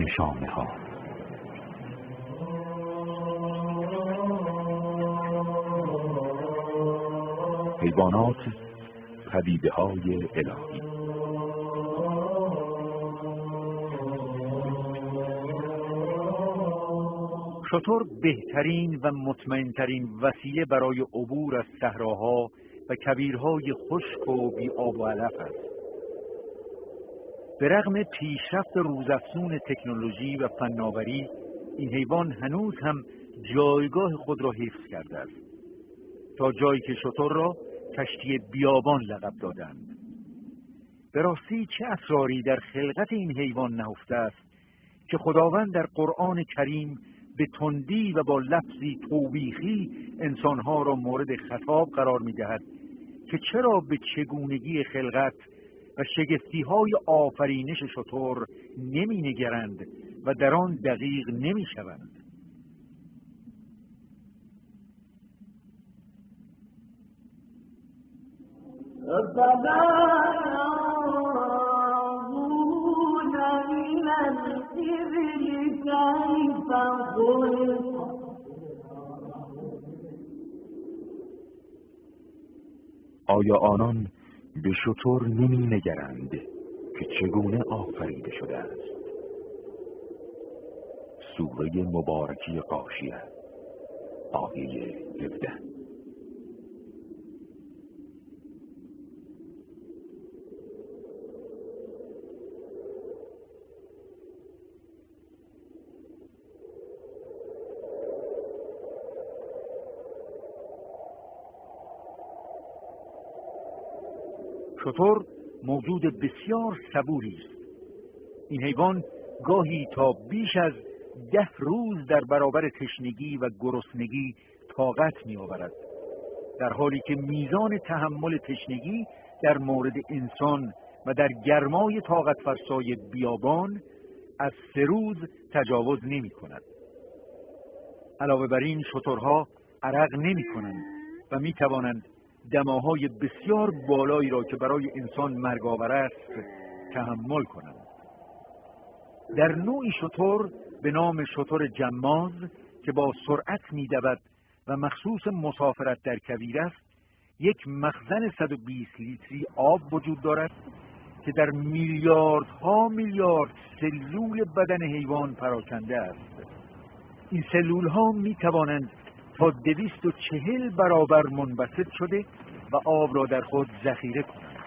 نشانه ها. حیوانات، پدیده های الهی. شتر بهترین و مطمئنترین وسیله برای عبور از صحراها و کویرهای خشک و بی آب و علف است. به رغم پیشرفت روزافزون تکنولوژی و فناوری، این حیوان هنوز هم جایگاه خود را حفظ کرده است، تا جایی که شتر را کشتی بیابان لقب دادند. به راستی چه اسراری در خلقت این حیوان نهفته است که خداوند در قرآن کریم به تندی و با لفظی توبیخی انسانها را مورد خطاب قرار می‌دهد که چرا به چگونگی خلقت و شگفتی‌های آفرینش شتر نمی‌نگرند و در آن دقیق نمی‌شوند. آیا آنان به شتر نمی نگرند که چگونه آفریده شده است؟ سوره مبارکی غاشیه، آیه 17. شتر موجود بسیار صبوری است. این حیوان گاهی تا بیش از 10 روز در برابر تشنگی و گرسنگی طاقت می‌آورد، در حالی که میزان تحمل تشنگی در مورد انسان و در گرمای طاقت فرسای بیابان از 3 روز تجاوز نمی‌کند. علاوه بر این شترها عرق نمی‌کنند و می‌توانند دماهای بسیار بالایی را که برای انسان مرگاور است تحمل کنند. در نوعی شتر به نام شتر جماز که با سرعت می‌دود و مخصوص مسافرت در کویر است، یک مخزن 120 لیتری آب وجود دارد که در میلیاردها میلیارد سلول بدن حیوان پراکنده است. این سلول‌ها می‌توانند تا 240 برابر منبسط شده و آب را در خود ذخیره کنند.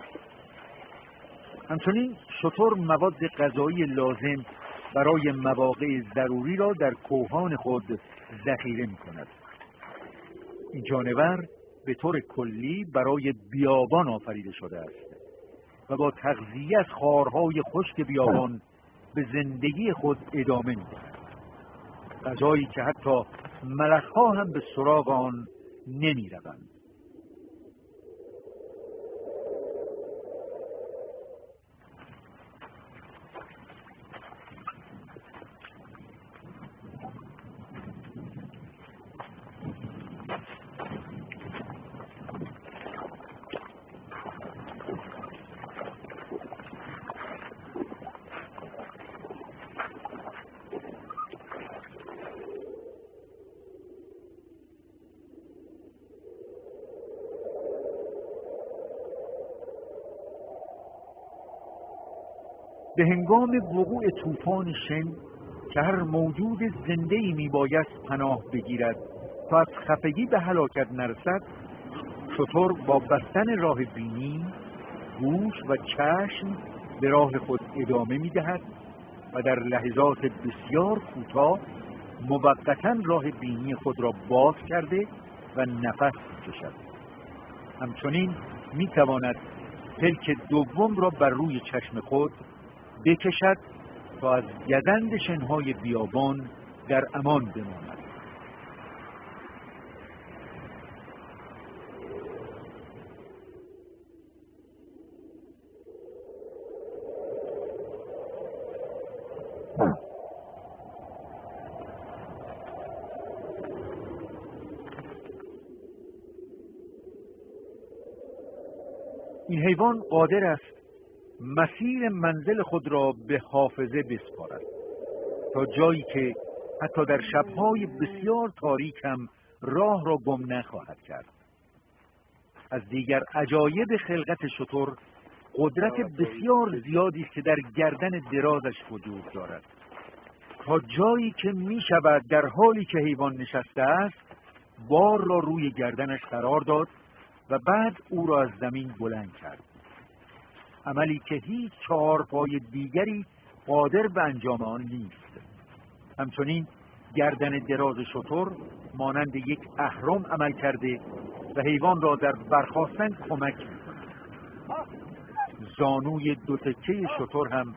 همچنین شتر مواد غذایی لازم برای مواقع ضروری را در کوهان خود ذخیره می‌کند. این جانور به طور کلی برای بیابان آفریده شده است و با تغذیه از خارهای خشک بیابان به زندگی خود ادامه می‌دهد. غذایی که حتی ملخ‌ها هم به سراغ آن نمی‌روند. به هنگام وقوع طوفان شن که هر موجود زنده‌ای میبایست پناه بگیرد تا از خفگی به هلاکت نرسد، شتر با بستن راه بینی، گوش و چشم به راه خود ادامه میدهد و در لحظات بسیار کوتاه موقتاً راه بینی خود را باز کرده و نفس می‌کشد. همچنین میتواند پلک دوم را بر روی چشم خود بکشد تا از گزند شنهای بیابان در امان بماند. این حیوان قادر است مسیر منزل خود را به حافظه بسپارد. تا جایی که حتی در شب‌های بسیار تاریک هم راه را گم نخواهد کرد. از دیگر عجایب خلقت شتر قدرت بسیار زیادی است که در گردن درازش وجود دارد، تا جایی که می شود در حالی که حیوان نشسته است بار را روی گردنش قرار داد و بعد او را از زمین بلند کرد، عملی که هیچ چهارپای دیگری قادر به انجام آن نیست. همچنین گردن دراز شتر مانند یک اهرم عمل کرده و حیوان را در برخاستن کمک می‌کند. زانوی دو تکه شتر هم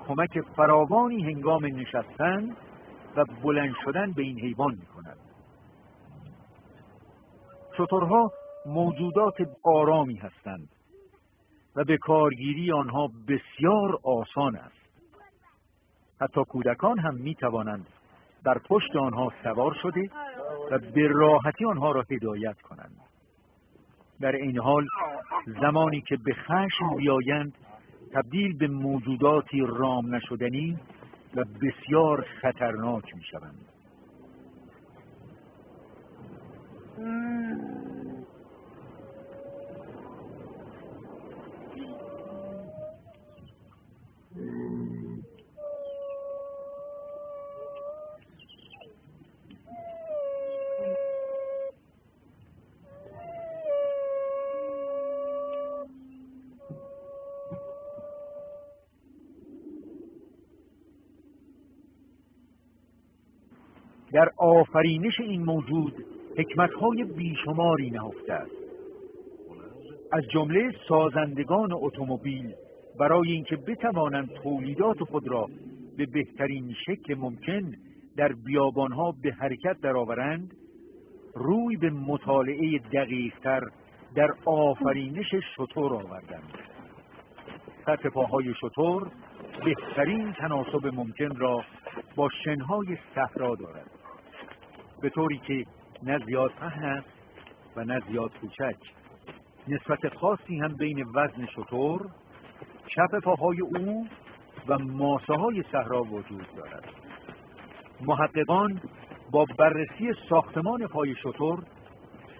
کمک فراوانی هنگام نشستن و بلند شدن به این حیوان می‌کند. شترها موجودات آرامی هستند و به کارگیری آنها بسیار آسان است. حتی کودکان هم می‌توانند بر پشت آنها سوار شده و به راحتی آنها را هدایت کنند. در این حال زمانی که به خشم بیایند تبدیل به موجوداتی رام نشدنی و بسیار خطرناک می‌شوند. در آفرینش این موجود حکمت‌های بیشماری نهفته است. از جمله سازندگان اتومبیل برای اینکه بتوانند تولیدات خود را به بهترین شکل ممکن در بیابان‌ها به حرکت درآورند، روی به مطالعه دقیق‌تر در آفرینش شتر آوردند. سطح پاهای شتر بهترین تناسب ممکن را با شنهای صحرا دارد، به طوری که نه زیاد پهن است و نه زیاد کوچک. نسبت خاصی هم بین وزن شتر، چپ پاهای او و ماسه های صحرا وجود دارد. محققان با بررسی ساختمان پای شتر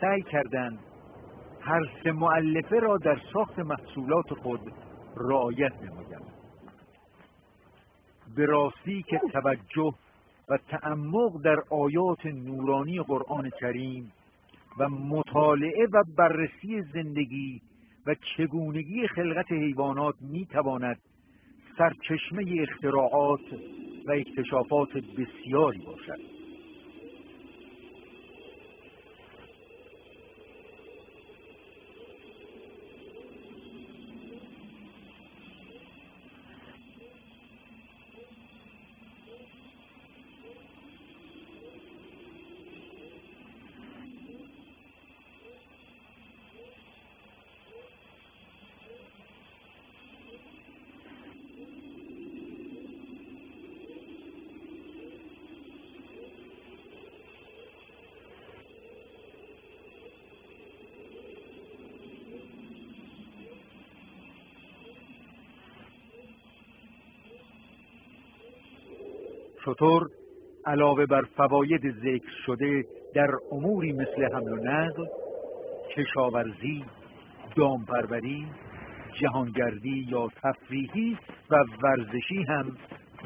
سعی کردند هر سه مؤلفه را در ساخت محصولات خود رعایت نمایند. به راستی که توجه و تعمق در آیات نورانی قرآن کریم و مطالعه و بررسی زندگی و چگونگی خلقت حیوانات میتواند سرچشمه اختراعات و اکتشافات بسیاری باشد. شتر علاوه بر فواید ذکر شده در اموری مثل حمل و نقل، کشاورزی، دامپروری، جهانگردی یا تفریحی و ورزشی هم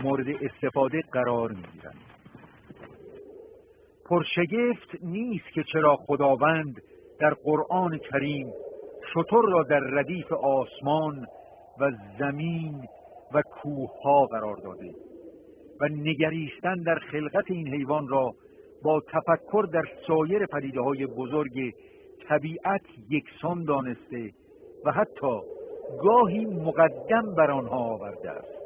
مورد استفاده قرار می‌گیرند. پرشگفت نیست که چرا خداوند در قرآن کریم شتر را در ردیف آسمان و زمین و کوه‌ها قرار داده و نگریستن در خلقت این حیوان را با تفکر در سایر پدیده‌های بزرگ طبیعت یکسان دانسته و حتی گاهی مقدم بر آنها آورده است.